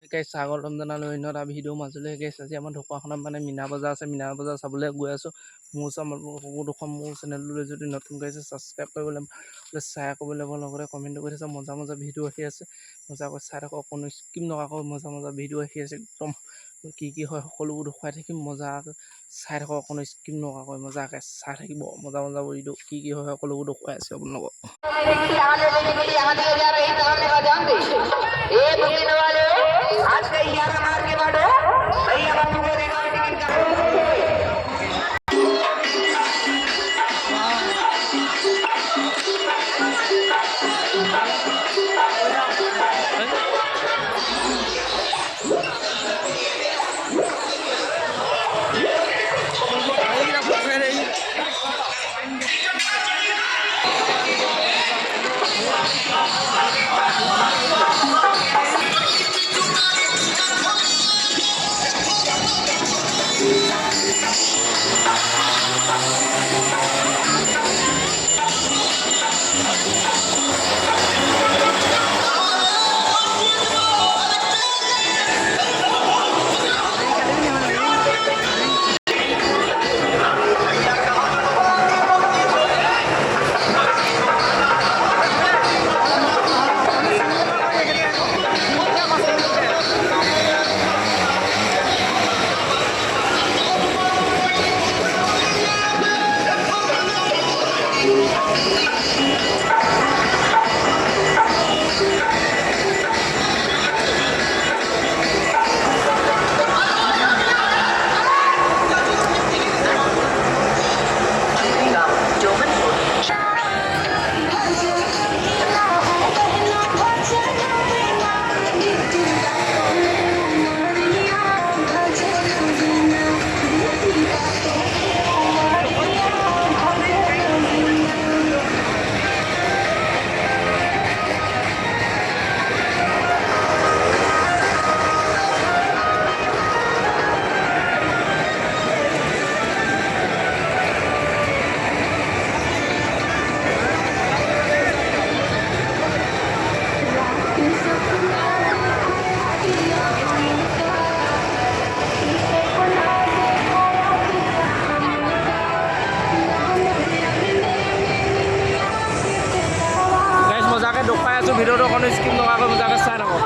গাইছ স্বাগতম ৰমজানলৈ অন্য এটা ভিডিঅ' মাজলৈ গাইছ আজি আমাৰ ঢকুৱাখানাত মানে মীনা বজাৰ আছে মীনা বজাৰ চাবলৈ গৈ আছোঁ মোৰ সকলোখন মোৰ চেনেললৈ যদি নতুন গাইছে ছাবস্ক্ৰাইব কৰিবলৈ শ্বেয়াৰ কৰিবলৈ লগতে কমেণ্ট কৰি আছে মজা মজা ভিডিঅ' আহি আছে মজাকৈ চাই থাকক কোনো স্কিপ নকৰাকৈ মজা মজা ভিডিঅ' আহি আছে একদম কি হয় সকলোবোৰ দেখুৱাই থাকিম মজাকৈ চাই থাকক কোনো স্কিপ নকৰাকৈ মজাকৈ চাই থাকিব মজা মজা ভিডিঅ' কি হয় সকলোবোৰ দেখুৱাই আছে আপোনালোকক आज के 11 मार के बाड़ो भैया बाबू को रिकॉर्डिंग कर দেখুৱাই আছোঁ ভিডিঅ'টো অকণ স্কিপ নকৰাকৈ মজাকৈ চাই থাকক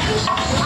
Thank you.